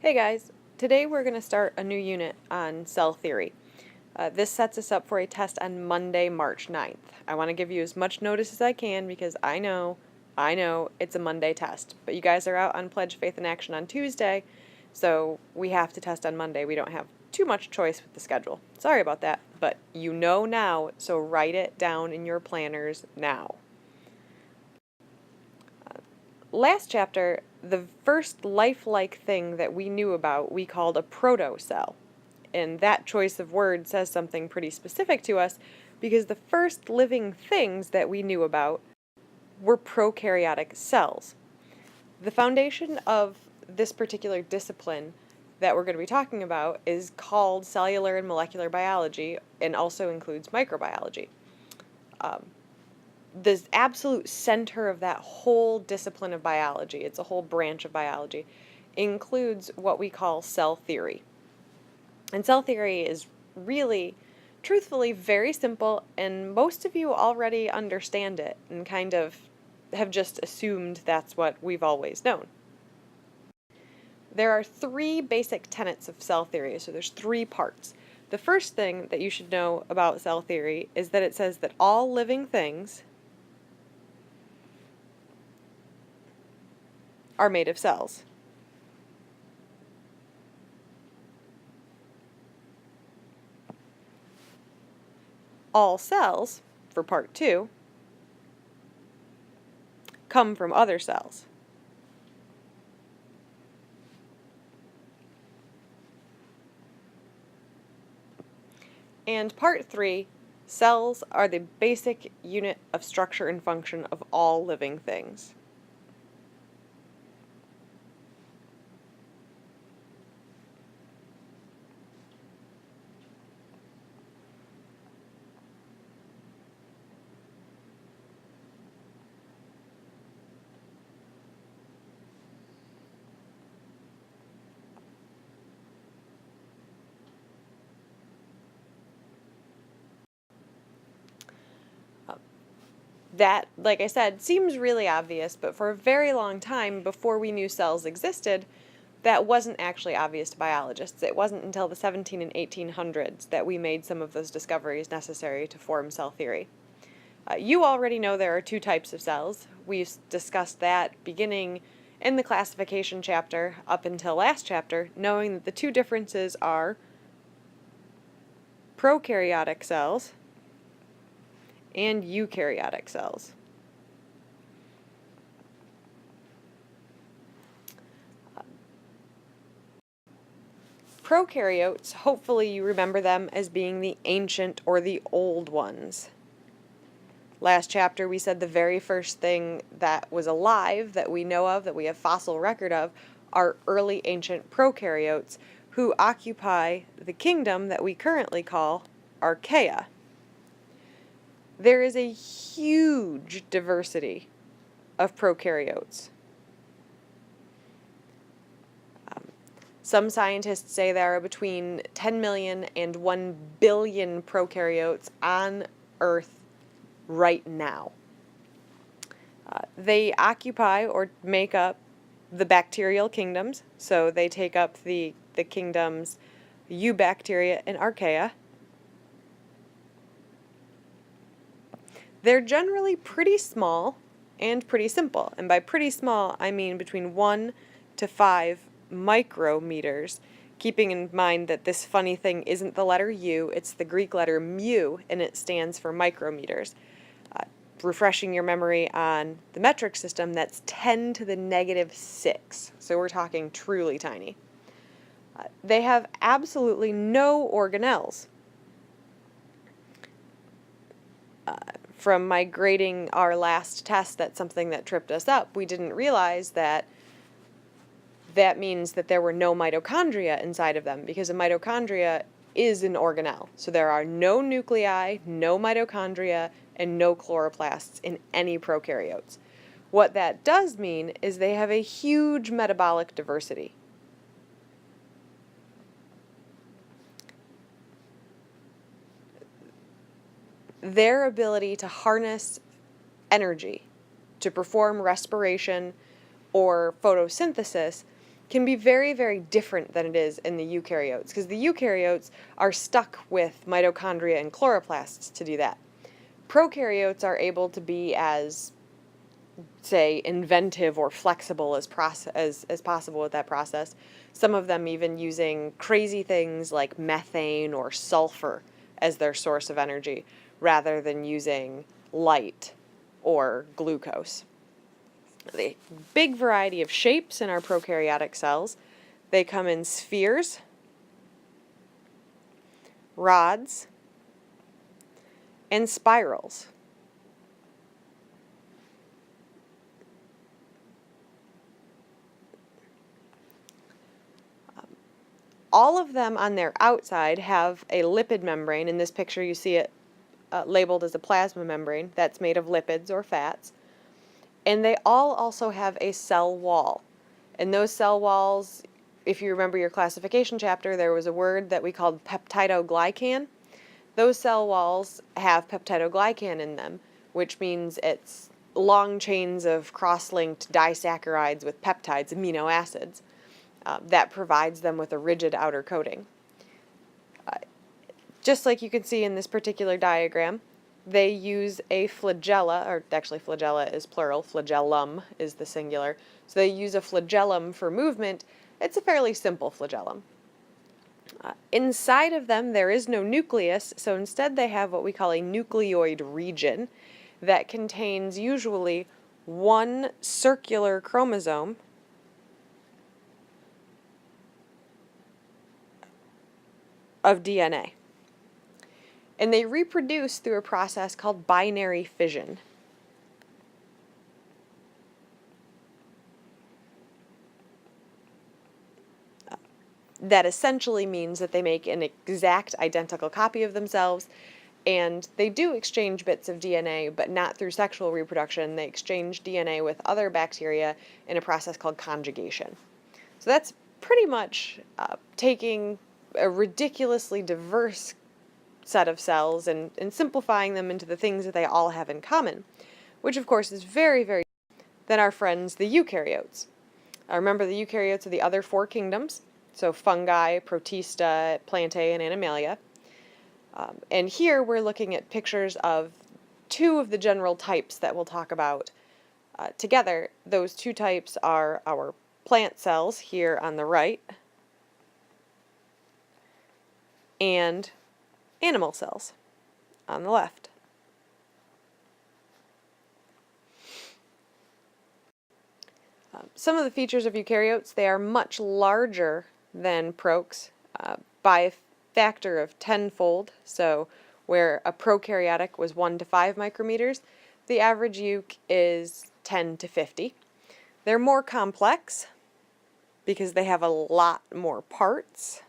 Hey guys, today we're going to start a new unit on cell theory. This sets us up for a test on Monday, March 9th. I want to give you as much notice as I can because I know it's a Monday test, but you guys are out on Pledge Faith in Action on Tuesday, so we have to test on Monday. We don't have too much choice with the schedule. Sorry about that, but you know now, so write it down in your planners now. Last chapter, the first lifelike thing that we knew about we called a protocell. And that choice of word says something pretty specific to us because the first living things that we knew about were prokaryotic cells. The foundation of this particular discipline that we're going to be talking about is called cellular and molecular biology and also includes microbiology. The absolute center of that whole discipline of biology, it's a whole branch of biology, includes what we call cell theory. And cell theory is really, truthfully, very simple, and most of you already understand it and kind of have just assumed that's what we've always known. There are three basic tenets of cell theory, so there's three parts. The first thing that you should know about cell theory is that it says that all living things are made of cells. All cells, for part two, come from other cells. And part three, cells are the basic unit of structure and function of all living things. That, like I said, seems really obvious, but for a very long time before we knew cells existed, that wasn't actually obvious to biologists. It wasn't until the 17 and 1800s that we made some of those discoveries necessary to form cell theory. You already know there are two types of cells. We've discussed that beginning in the classification chapter up until last chapter, knowing that the two differences are prokaryotic cells and eukaryotic cells. Prokaryotes, hopefully you remember them as being the ancient or the old ones. Last chapter we said the very first thing that was alive that we know of, that we have fossil record of, are early ancient prokaryotes who occupy the kingdom that we currently call Archaea. There is a huge diversity of prokaryotes. Some scientists say there are between 10 million and 1 billion prokaryotes on Earth right now. They occupy or make up the bacterial kingdoms, so they take up the kingdoms Eubacteria and Archaea. They're generally pretty small and pretty simple, and by pretty small I mean between 1 to 5 micrometers, keeping in mind that this funny thing isn't the letter U, it's the Greek letter mu, and it stands for micrometers. Refreshing your memory on the metric system, that's 10 to the negative 6, so we're talking truly tiny. They have absolutely no organelles. From my grading our last test, that's something that tripped us up. We didn't realize that means that there were no mitochondria inside of them, because a mitochondria is an organelle. So there are no nuclei, no mitochondria, and no chloroplasts in any prokaryotes. What that does mean is they have a huge metabolic diversity. Their ability to harness energy to perform respiration or photosynthesis can be very, very different than it is in the eukaryotes, because the eukaryotes are stuck with mitochondria and chloroplasts to do that. Prokaryotes are able to be as, say, inventive or flexible as possible with that process. Some of them even using crazy things like methane or sulfur as their source of energy, rather than using light or glucose. The big variety of shapes in our prokaryotic cells. They come in spheres, rods, and spirals. All of them on their outside have a lipid membrane. In this picture you see it labeled as a plasma membrane that's made of lipids or fats. And they all also have a cell wall. And those cell walls, if you remember your classification chapter, there was a word that we called peptidoglycan. Those cell walls have peptidoglycan in them, which means it's long chains of cross-linked disaccharides with peptides, amino acids, that provides them with a rigid outer coating. Just like you can see in this particular diagram, they use a flagella, or actually flagella is plural, flagellum is the singular. So they use a flagellum for movement. It's a fairly simple flagellum. Inside of them there is no nucleus, so instead they have what we call a nucleoid region that contains usually one circular chromosome of DNA. And they reproduce through a process called binary fission. That essentially means that they make an exact identical copy of themselves, and they do exchange bits of DNA, but not through sexual reproduction. They exchange DNA with other bacteria in a process called conjugation. So that's pretty much taking a ridiculously diverse set of cells and simplifying them into the things that they all have in common, which of course is very, very different than our friends the eukaryotes. Remember, the eukaryotes are the other four kingdoms, so fungi, protista, plantae, and animalia. And here we're looking at pictures of two of the general types that we'll talk about together. Those two types are our plant cells here on the right and animal cells on the left. Some of the features of eukaryotes, they are much larger than prokes by a factor of 10-fold. So where a prokaryotic was 1 to 5 micrometers, the average euc is 10 to 50. They're more complex because they have a lot more parts.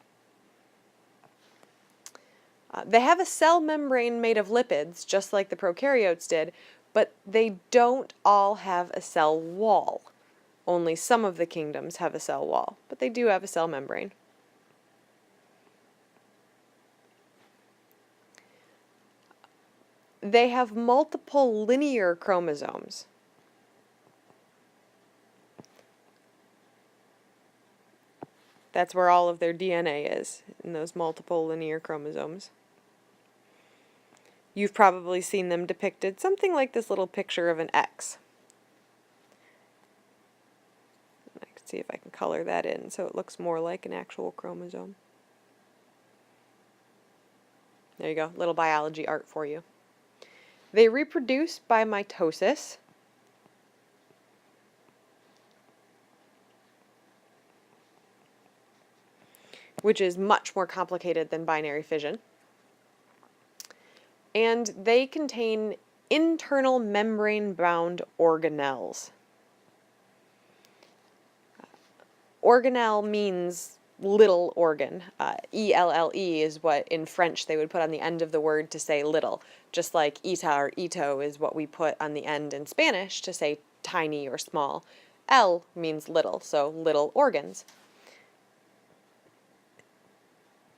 They have a cell membrane made of lipids, just like the prokaryotes did, but they don't all have a cell wall. Only some of the kingdoms have a cell wall, but they do have a cell membrane. They have multiple linear chromosomes. That's where all of their DNA is, in those multiple linear chromosomes. You've probably seen them depicted something like this little picture of an X. I can see if I can color that in so it looks more like an actual chromosome. There you go, little biology art for you. They reproduce by mitosis. Which is much more complicated than binary fission. And they contain internal membrane-bound organelles. Organelle means little organ. E-L-L-E is what in French they would put on the end of the word to say little, just like ita or ito is what we put on the end in Spanish to say tiny or small. L means little, so little organs.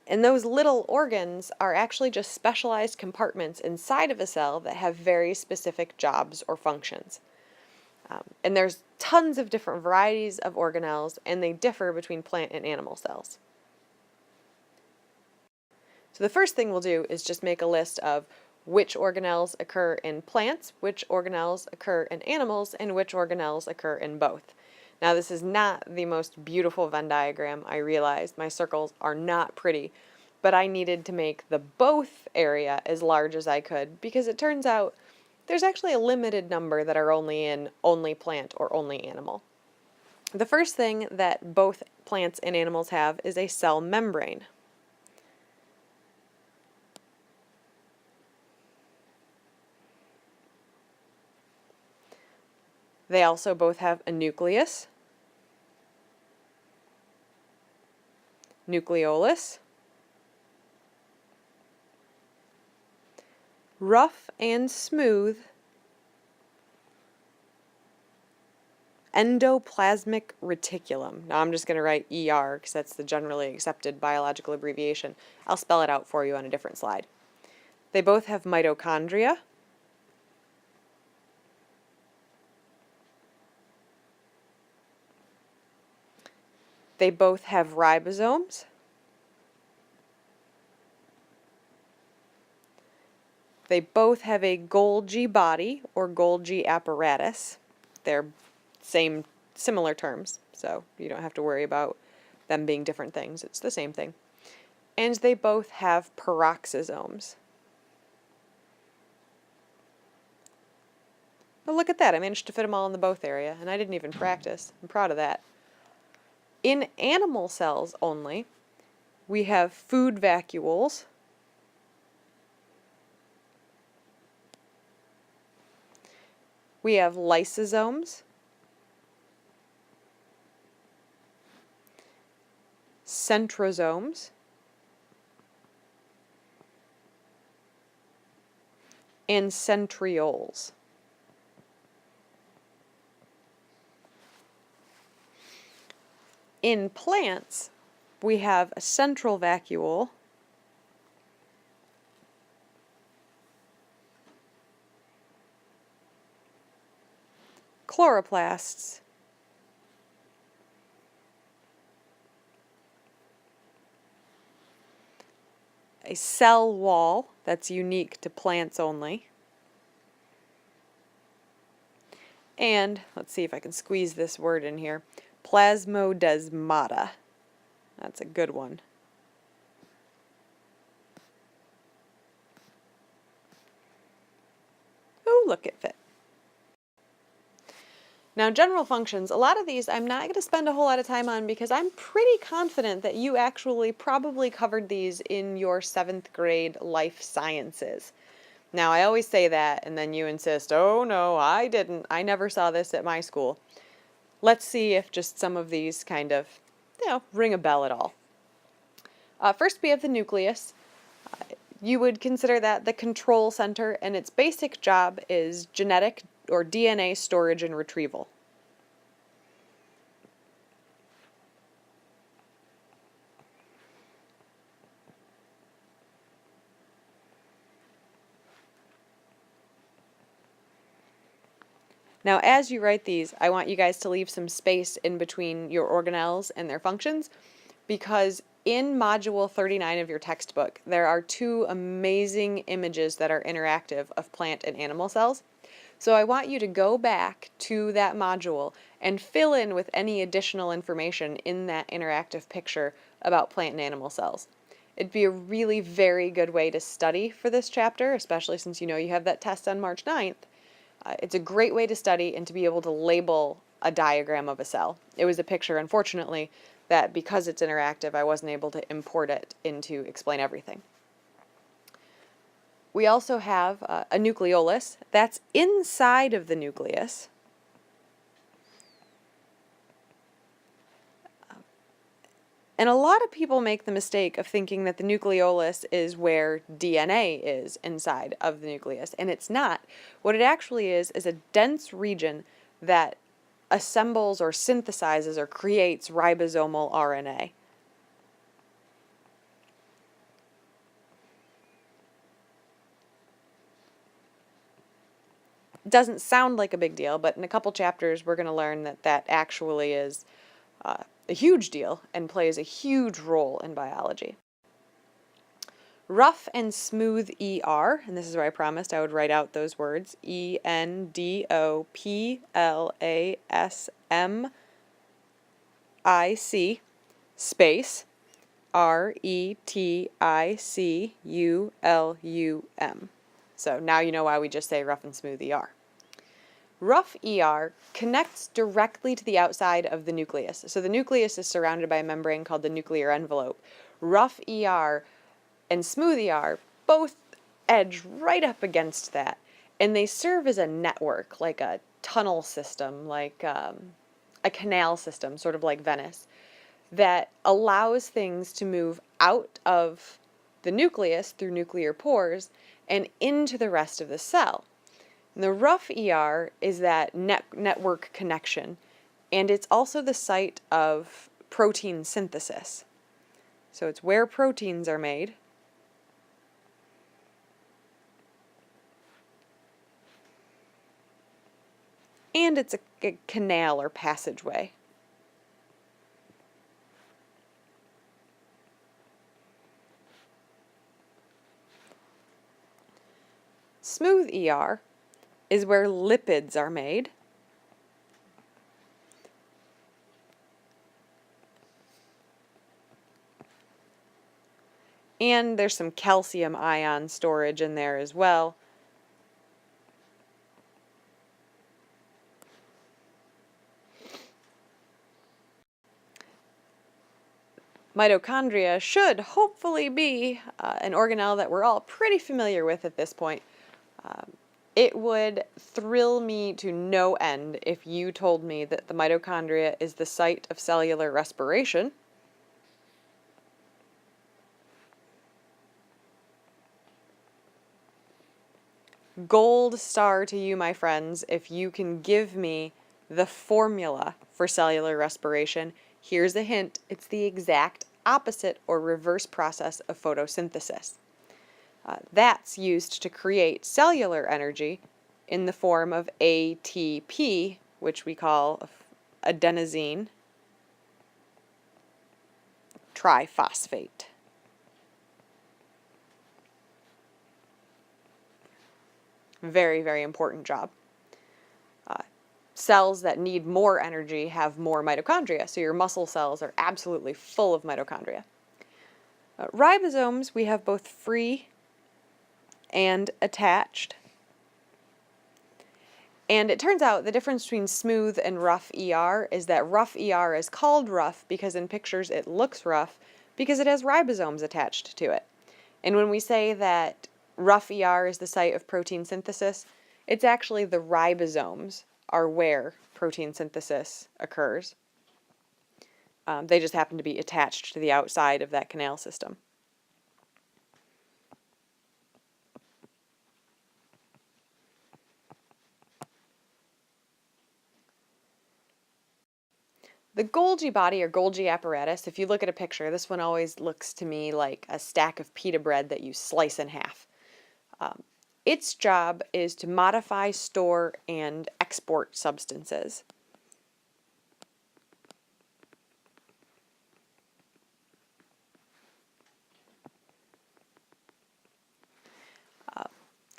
And those little organs are actually just specialized compartments inside of a cell that have very specific jobs or functions. And there's tons of different varieties of organelles, and they differ between plant and animal cells. So the first thing we'll do is just make a list of which organelles occur in plants, which organelles occur in animals, and which organelles occur in both. Now, this is not the most beautiful Venn diagram, I realize. My circles are not pretty, but I needed to make the both area as large as I could because it turns out there's actually a limited number that are only in only plant or only animal. The first thing that both plants and animals have is a cell membrane. They also both have a nucleus, nucleolus, rough and smooth endoplasmic reticulum. Now I'm just going to write ER because that's the generally accepted biological abbreviation. I'll spell it out for you on a different slide. They both have mitochondria. They both have ribosomes. They both have a Golgi body or Golgi apparatus. They're similar terms, so you don't have to worry about them being different things. It's the same thing. And they both have peroxisomes. Oh, look at that. I managed to fit them all in the both area, and I didn't even practice. I'm proud of that. In animal cells only, we have food vacuoles, we have lysosomes, centrosomes, and centrioles. In plants, we have a central vacuole, chloroplasts, a cell wall that's unique to plants only, and let's see if I can squeeze this word in here, plasmodesmata. That's a good one. Oh, look, it fit. Now, general functions, a lot of these I'm not going to spend a whole lot of time on because I'm pretty confident that you actually probably covered these in your 7th grade life sciences. Now, I always say that, and then you insist, oh no, I didn't. I never saw this at my school. Let's see if just some of these kind of, ring a bell at all. First, we have the nucleus. You would consider that the control center, and its basic job is genetic or DNA storage and retrieval. Now, as you write these, I want you guys to leave some space in between your organelles and their functions, because in Module 39 of your textbook, there are 2 amazing images that are interactive of plant and animal cells. So I want you to go back to that module and fill in with any additional information in that interactive picture about plant and animal cells. It'd be a really very good way to study for this chapter, especially since you have that test on March 9th. It's a great way to study and to be able to label a diagram of a cell. It was a picture, unfortunately, that because it's interactive, I wasn't able to import it into Explain Everything. We also have a nucleolus. That's inside of the nucleus. And a lot of people make the mistake of thinking that the nucleolus is where DNA is inside of the nucleus, and it's not. What it actually is a dense region that assembles or synthesizes or creates ribosomal RNA. doesn't sound like a big deal, but in a couple chapters we're going to learn that that actually is a huge deal and plays a huge role in biology. Rough and smooth ER, and this is where I promised I would write out those words, ENDOPLASMIC space RETICULUM. So now you know why we just say rough and smooth ER. Rough ER connects directly to the outside of the nucleus. So the nucleus is surrounded by a membrane called the nuclear envelope. Rough ER and smooth ER both edge right up against that, and they serve as a network, like a tunnel system, like a canal system, sort of like Venice, that allows things to move out of the nucleus through nuclear pores and into the rest of the cell. And the rough ER is that network connection, and it's also the site of protein synthesis. So it's where proteins are made. And it's a canal or passageway. Smooth ER is where lipids are made. And there's some calcium ion storage in there as well. Mitochondria should hopefully be an organelle that we're all pretty familiar with at this point. It would thrill me to no end if you told me that the mitochondria is the site of cellular respiration. Gold star to you, my friends, if you can give me the formula for cellular respiration. Here's a hint, it's the exact opposite or reverse process of photosynthesis. That's used to create cellular energy in the form of ATP, which we call adenosine triphosphate. Very, very important job. Cells that need more energy have more mitochondria, so your muscle cells are absolutely full of mitochondria. Ribosomes, we have both free and attached. And it turns out the difference between smooth and rough ER is that rough ER is called rough because in pictures it looks rough because it has ribosomes attached to it. And when we say that rough ER is the site of protein synthesis, it's actually the ribosomes are where protein synthesis occurs. They just happen to be attached to the outside of that canal system. The Golgi body or Golgi apparatus, if you look at a picture, this one always looks to me like a stack of pita bread that you slice in half. Its job is to modify, store, and export substances.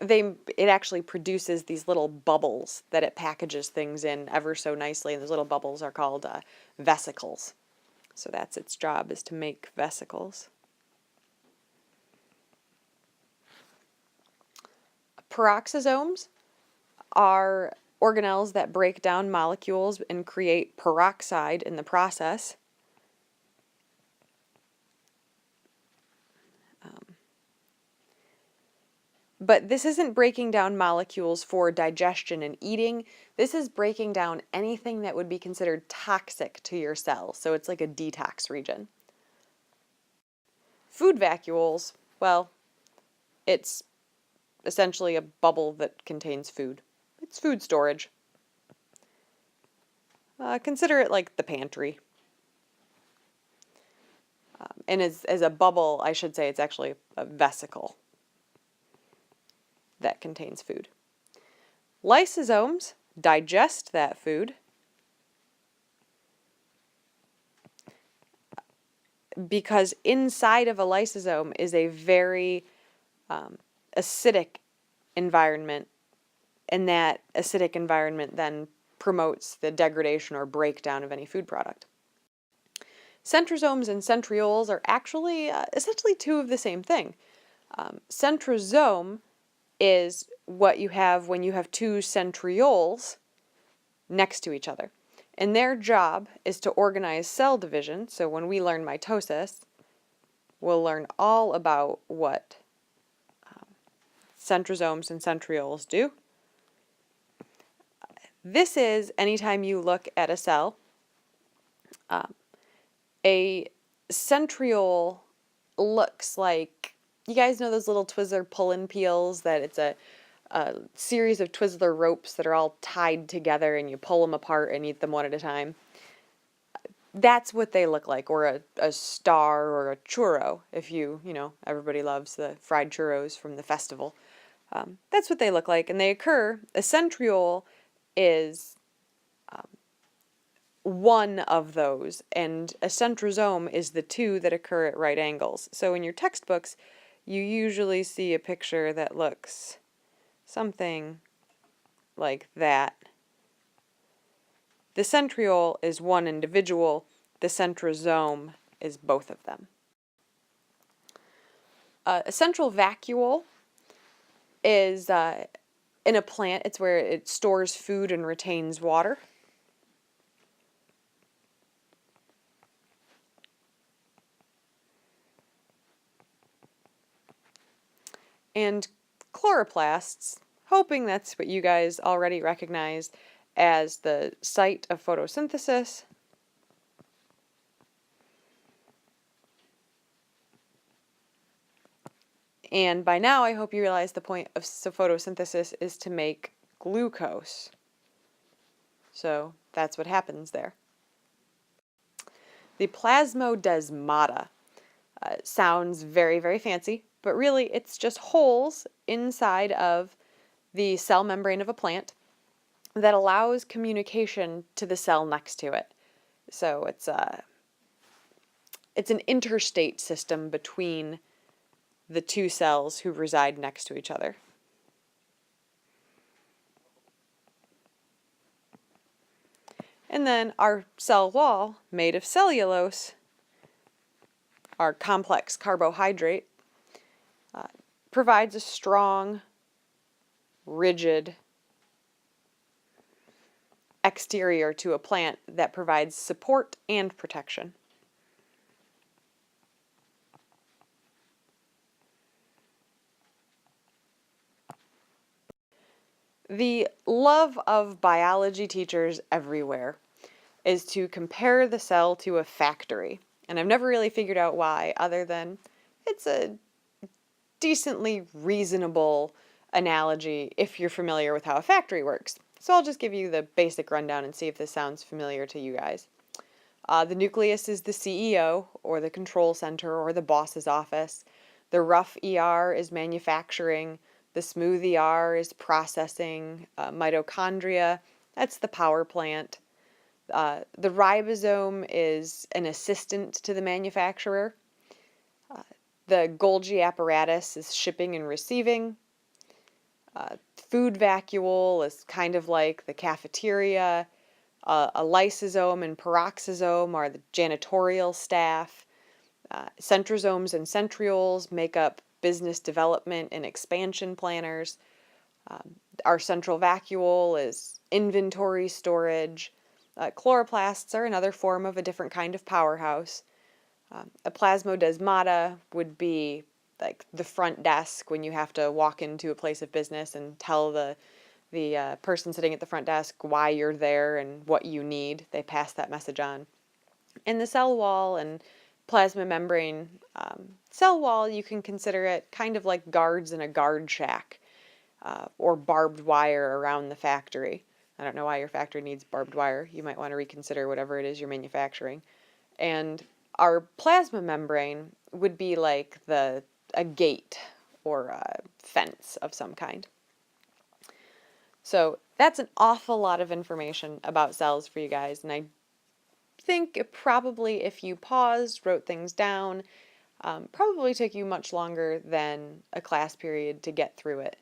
It actually produces these little bubbles that it packages things in ever so nicely, and those little bubbles are called vesicles. So that's its job, is to make vesicles. Peroxisomes are organelles that break down molecules and create peroxide in the process. But this isn't breaking down molecules for digestion and eating. This is breaking down anything that would be considered toxic to your cells. So it's like a detox region. Food vacuoles, well, it's essentially a bubble that contains food. It's food storage. Consider it like the pantry. And as a bubble, I should say it's actually a vesicle that contains food. Lysosomes digest that food because inside of a lysosome is a very acidic environment, and that acidic environment then promotes the degradation or breakdown of any food product. Centrosomes and centrioles are actually essentially two of the same thing. Centrosome is what you have when you have two centrioles next to each other. And their job is to organize cell division. So when we learn mitosis, we'll learn all about what centrosomes and centrioles do. This is anytime you look at a cell, a centriole looks like, you guys know those little Twizzler pull-in peels that it's a series of Twizzler ropes that are all tied together and you pull them apart and eat them one at a time. That's what they look like, or a star or a churro, if you know, everybody loves the fried churros from the festival. That's what they look like, and they occur, a centriole is one of those, and a centrosome is the two that occur at right angles. So in your textbooks, you usually see a picture that looks something like that. The centriole is one individual, the centrosome is both of them. A central vacuole is in a plant, it's where it stores food and retains water. And chloroplasts, hoping that's what you guys already recognize as the site of photosynthesis. And by now I hope you realize the point of photosynthesis is to make glucose. So that's what happens there. The plasmodesmata sounds very, very fancy, but really it's just holes inside of the cell membrane of a plant that allows communication to the cell next to it. So it's an interstate system between the two cells who reside next to each other. And then our cell wall, made of cellulose, our complex carbohydrate, provides a strong, rigid exterior to a plant that provides support and protection. The love of biology teachers everywhere is to compare the cell to a factory. And I've never really figured out why, other than it's a decently reasonable analogy if you're familiar with how a factory works. So I'll just give you the basic rundown and see if this sounds familiar to you guys. The nucleus is the CEO, or the control center, or the boss's office. The rough ER is manufacturing. The smooth ER is processing. Mitochondria, that's the power plant. The ribosome is an assistant to the manufacturer. The Golgi apparatus is shipping and receiving. Food vacuole is kind of like the cafeteria. A lysosome and peroxisome are the janitorial staff. Centrosomes and centrioles make up business development and expansion planners. Our central vacuole is inventory storage. Chloroplasts are another form of a different kind of powerhouse. A plasmodesmata would be like the front desk when you have to walk into a place of business and tell the person sitting at the front desk why you're there and what you need. They pass that message on. And the cell wall and plasma membrane, cell wall, you can consider it kind of like guards in a guard shack, or barbed wire around the factory. I don't know why your factory needs barbed wire. You might want to reconsider whatever it is you're manufacturing. And our plasma membrane would be like a gate or a fence of some kind. So that's an awful lot of information about cells for you guys, and I think it probably, if you paused, wrote things down, probably took you much longer than a class period to get through it.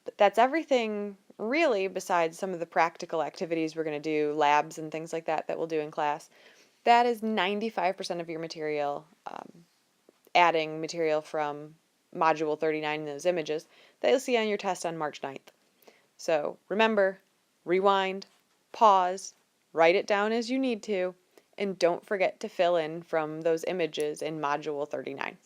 But that's everything really, besides some of the practical activities we're going to do, labs and things like that we'll do in class. That is 95% of your material, adding material from Module 39 in those images that you'll see on your test on March 9th. So remember, rewind, pause, write it down as you need to, and don't forget to fill in from those images in Module 39.